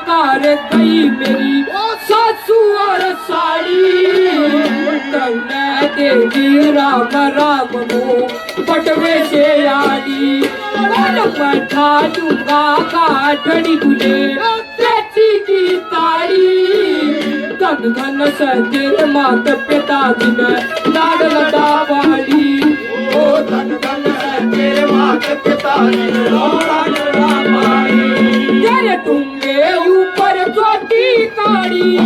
car गई मेरी सासू और साड़ी कन्या देवी राम राम को पटवे से आली बैठा दूंगा काठड़ी तुझे बेटी की ताड़ी धन धन सजन मात पिता दिन लाड लड़ा वाली ओ धन धन तेरे मात पिता दिन लाड लड़ा वाली तेरे टुंगे ऊपर छोटी काड़ी